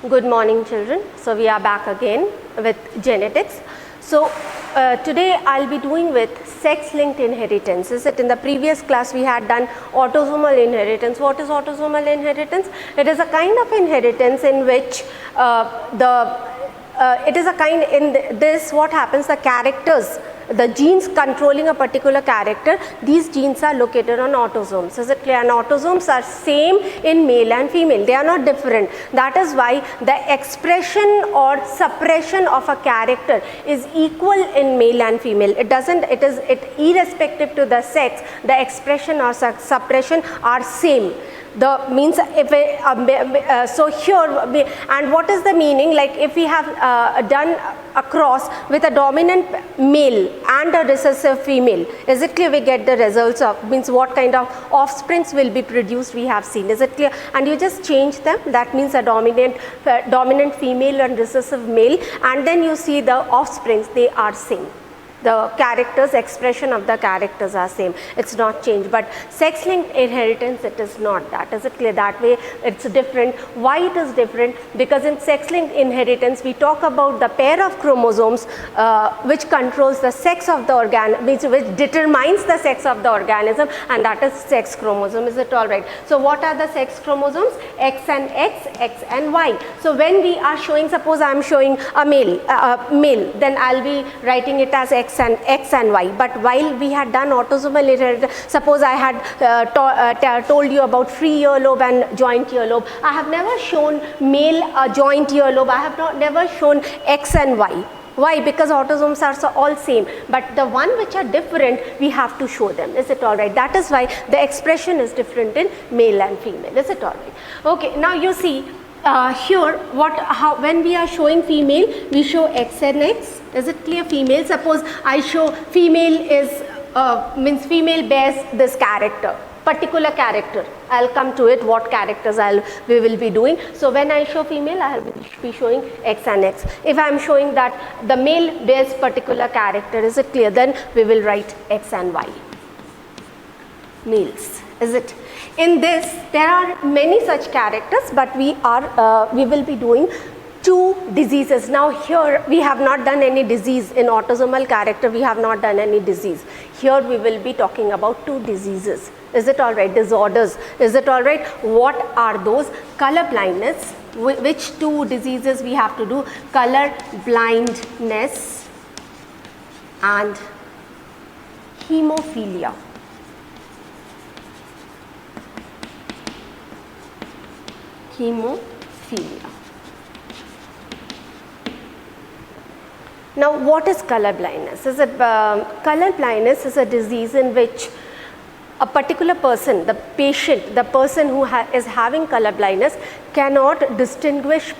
Good morning, children. So we are back again with genetics. So today I'll be doing with sex-linked inheritance. Is it in the previous class we had done autosomal inheritance? What is autosomal inheritance? It is a kind of inheritance in which it is a kind in this what happens, the characters, the genes controlling a particular character, these genes are located on autosomes. Is it clear? And autosomes are same in male and female, they are not different. That is why the expression or suppression of a character is equal in male and female. It is irrespective to the sex, the expression or suppression are same. The means if so here and what is the meaning, like if we have done a cross with a dominant male and a recessive female, is it clear? We get the results of means what kind of offsprings will be produced we have seen. Is it clear? And you just change them, that means a dominant female and recessive male, and then you see the offsprings, they are same. The characters, expression of the characters are same, it's not changed. But sex-linked inheritance, it is not that. Is it clear? That way it's different. Why it is different? Because in sex-linked inheritance we talk about the pair of chromosomes which controls the sex of the organ, which determines the sex of the organism, and that is sex chromosome. Is it all right? So what are the sex chromosomes? X and X, X and Y. So when we are showing, suppose I am showing a male, then I'll be writing it as X and Y. But while we had done autosomal inheritance, suppose I had told you about free earlobe and joint earlobe, I have never shown male joint earlobe, I have never shown X and Y. Why? Because autosomes are all same, but the one which are different we have to show them. Is it all right? That is why the expression is different in male and female. Is it all right? Okay, now you see here when we are showing female, we show X and X. Is it clear? Female, suppose I show female is means female bears this character, particular character. I'll come to it what characters we will be doing. So when I show female, I will be showing X and X. If I am showing that the male bears particular character, is it clear? Then we will write X and Y. Males. Is it? In this there are many such characters, but we will be doing two diseases. Now here we have not done any disease in autosomal character, we have not done any disease. Here we will be talking about two diseases. Is it all right? Disorders. Is it all right? What are those? Color blindness. Which two diseases we have to do? Color blindness and hemophilia. Hemophilia. Now what is color blindness? Color blindness is a disease in which a particular person, the patient, the person who is having color blindness cannot distinguish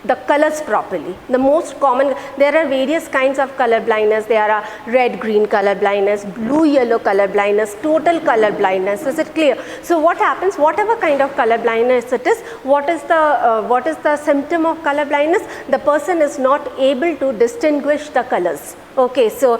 the colors properly. The most common, there are various kinds of color blindness. There are red green color blindness, blue yellow color blindness, total color blindness. Is it clear? So what happens, whatever kind of color blindness it is, what is the symptom of color blindness? The person is not able to distinguish the colors. Okay, so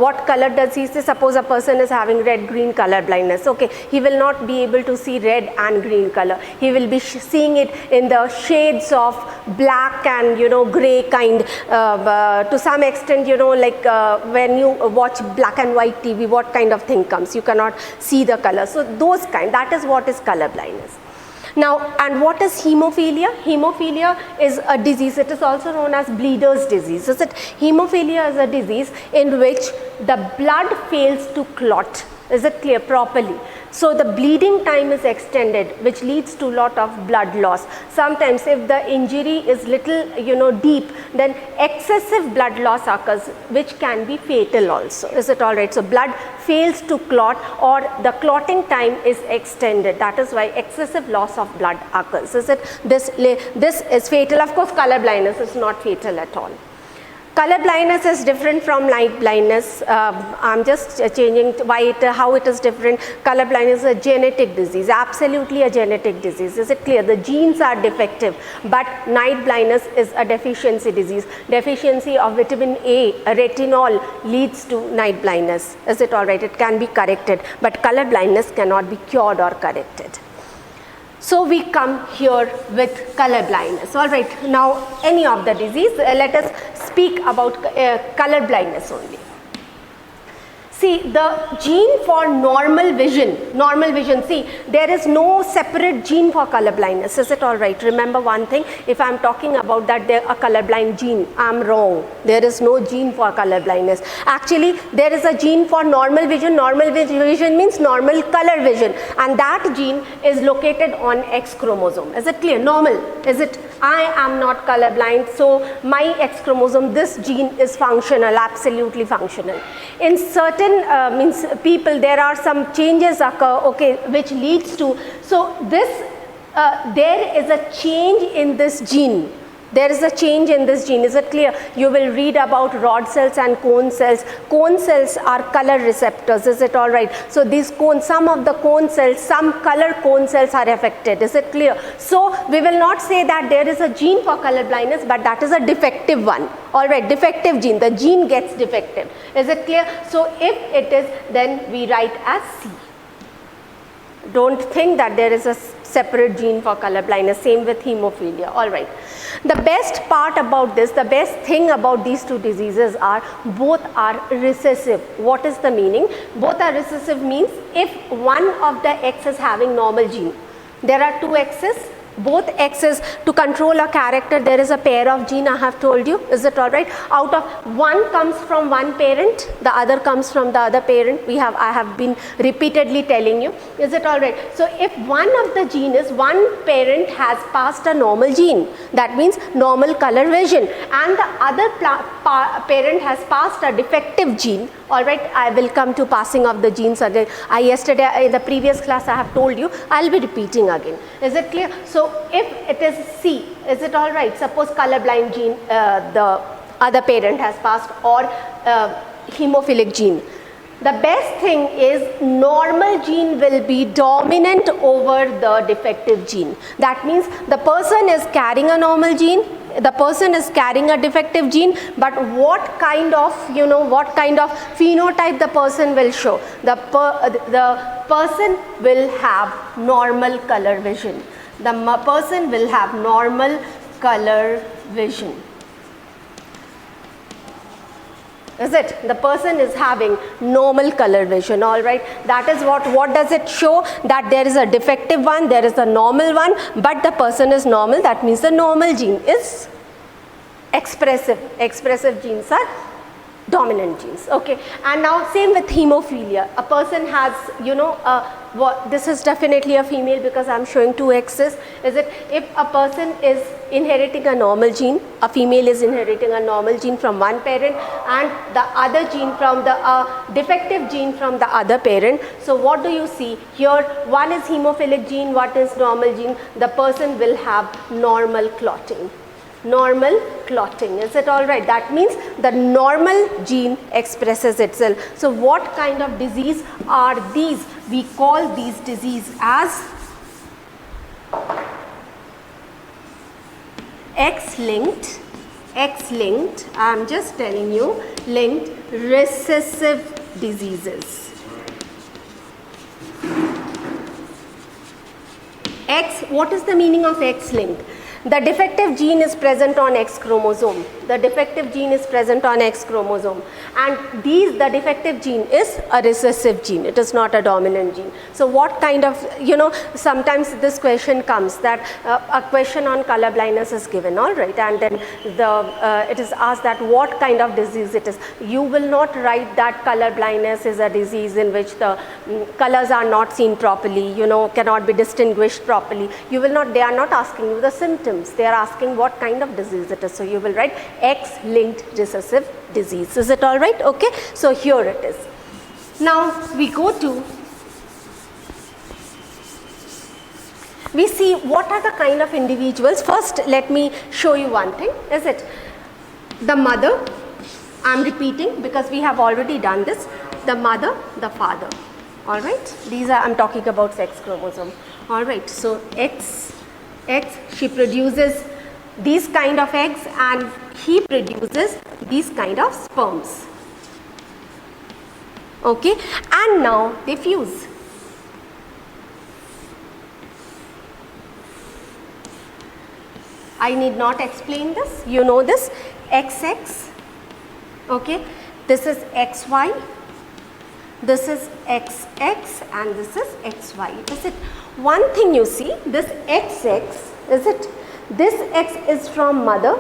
what color does he see? Suppose a person is having red green color blindness. Okay, he will not be able to see red and green color. He will be seeing it in the shades of black and gray kind, to some extent, like when you watch black and white TV, what kind of thing comes? You cannot see the color. So those kind, that is what is color blindness. Now, and what is hemophilia? Hemophilia is a disease, it is also known as bleeder's disease. Is it? Hemophilia is a disease in which the blood fails to clot. Is it clear? Properly. So the bleeding time is extended, which leads to lot of blood loss. Sometimes if the injury is little deep, then excessive blood loss occurs, which can be fatal also. Is it all right? So blood fails to clot or the clotting time is extended. That is why excessive loss of blood occurs. Is it? This is fatal. Of course, color blindness is not fatal at all. Color blindness is different from night blindness. I'm just changing how it is different. Color blindness is a genetic disease, absolutely a genetic disease. Is it clear? The genes are defective, but night blindness is a deficiency disease. Deficiency of vitamin A, retinol leads to night blindness. Is it all right? It can be corrected, but color blindness cannot be cured or corrected. So we come here with color blindness. All right, now any of the disease, let us speak about color blindness only. See, the gene for normal vision, see, there is no separate gene for color blindness. Is it all right? Remember one thing, if I am talking about that there a colorblind gene, I am wrong. There is no gene for color blindness. Actually, there is a gene for normal vision. Normal vision means normal color vision, and that gene is located on X chromosome. Is it clear? Normal, is it? I am not colorblind, so my X chromosome, this gene is functional, absolutely functional. In certain means people, there are some changes occur, okay, which leads to, so this there is a change in this gene. There is a change in this gene. Is it clear? You will read about rod cells and cone cells. Cone cells are color receptors. Is it all right? So these cone, some of the cone cells, some color cone cells are affected. Is it clear? So we will not say that there is a gene for color blindness, but that is a defective one. All right, defective gene. The gene gets defective. Is it clear? So if it is, then we write as C. Don't think that there is a separate gene for color blindness. Same with hemophilia. All right. The best part about this, the best thing about these two diseases are both are recessive. What is the meaning? Both are recessive means if one of the X is having normal gene, there are two X's, both X's to control a character, there is a pair of gene I have told you. Is it all right? Out of one comes from one parent, the other comes from the other parent. I have been repeatedly telling you. Is it all right? So if one of the gene is, one parent has passed a normal gene, that means normal color vision, and the other parent has passed a defective gene. All right, I will come to passing of the genes again. Yesterday in the previous class I have told you, I will be repeating again. Is it clear? So if it is C, is it all right? Suppose colorblind gene, the other parent has passed, or hemophilic gene. The best thing is normal gene will be dominant over the defective gene. That means the person is carrying a normal gene, the person is carrying a defective gene, but what kind of, what kind of phenotype the person will show? The person will have normal color vision. The person will have normal color vision. Is it? The person is having normal color vision. All right. That is what does it show? That there is a defective one, there is a normal one, but the person is normal. That means the normal gene is expressive. Expressive genes are dominant genes. Okay. And now same with hemophilia. A person has, this is definitely a female because I am showing two X's. Is it? If a person is inheriting a normal gene, a female is inheriting a normal gene from one parent and the other gene from the defective gene from the other parent. So what do you see here? One is hemophilic gene, what is normal gene? The person will have normal clotting. Normal clotting. Is it all right? That means the normal gene expresses itself. So what kind of disease are these? We call these disease as X-linked, I am just telling you, linked recessive diseases. X, what is the meaning of X-linked? The defective gene is present on X chromosome. The defective gene is present on X chromosome. And the defective gene is a recessive gene. It is not a dominant gene. So what kind of, sometimes this question comes that a question on color blindness is given, all right. And then it is asked that what kind of disease it is. You will not write that color blindness is a disease in which the colors are not seen properly, cannot be distinguished properly. You will not, they are not asking you the symptoms. They are asking what kind of disease it is. So you will write X-linked recessive disease. Is it all right? Okay. So here it is. Now we go to, we see what are the kind of individuals. First let me show you one thing. Is it the mother? I am repeating because we have already done this. The mother, the father. All right. These are, I am talking about sex chromosome. All right. So X, she produces these kind of eggs and he produces these kind of sperms. Okay, and now they fuse. I need not explain this, you know this, XX, okay, this is XY, this is XX and this is XY, is it? One thing you see, this XX, is it? This X is from mother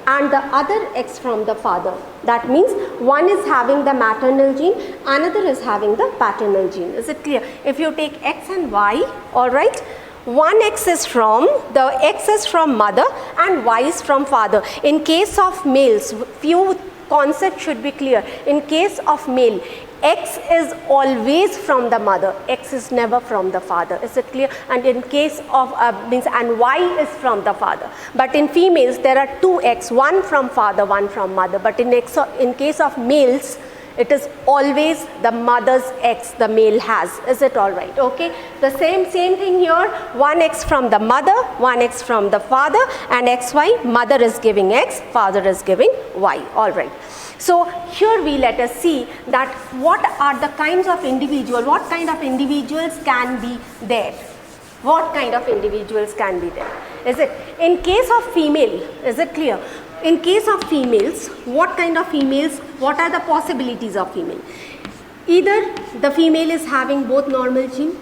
and the other X from the father. That means one is having the maternal gene, another is having the paternal gene. Is it clear? If you take X and Y, alright, one X is from, the X is from mother and Y is from father. In case of males, few concepts should be clear. In case of male, X is always from the mother, X is never from the father, is it clear? And in case of and Y is from the father. But in females there are two X, one from father, one from mother. But in case of males, it is always the mother's X the male has. Is it all right? Okay. The same thing here. One X from the mother, one X from the father, and XY. Mother is giving X, father is giving Y. All right. So here we let us see that what are the kinds of individual, what kind of individuals can be there. What kind of individuals can be there? Is it in case of female, is it clear? In case of females, what kind of females, what are the possibilities of female? Either the female is having both normal gene,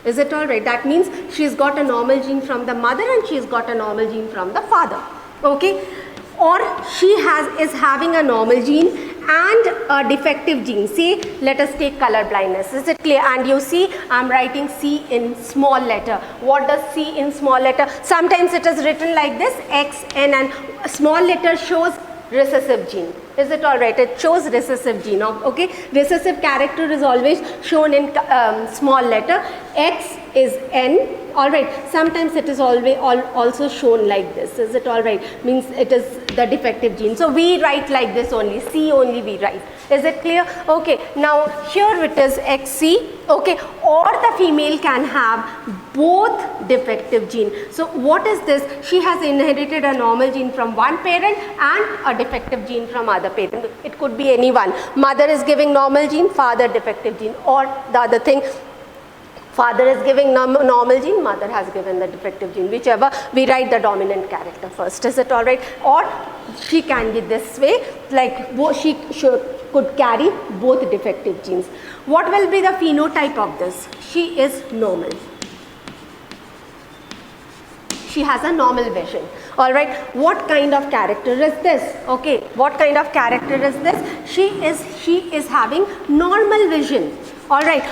is it all right? That means she's got a normal gene from the mother and she's got a normal gene from the father, okay? Or she is having a normal gene and a defective gene. Say, let us take color blindness. Is it clear? And you see, I'm writing C in small letter. What does C in small letter? Sometimes it is written like this, X, N, and small letter shows recessive gene. Is it all right? It shows recessive gene. Okay, recessive character is always shown in small letter. X is N. All right. Sometimes it is always also shown like this. Is it all right? Means it is the defective gene. So we write like this only. C only we write. Is it clear? Okay. Now here it is XC. Okay. Or the female can have both defective gene. So what is this? She has inherited a normal gene from one parent and a defective gene from other parent. It could be anyone. Mother is giving normal gene, father defective gene, or the other thing. Father is giving normal gene, mother has given the defective gene, whichever, we write the dominant character first. Is it all right? Or she can be this way, like she could carry both defective genes. What will be the phenotype of this? She is normal. She has a normal vision. All right. What kind of character is this? Okay. What kind of character is this? She is having normal vision. All right.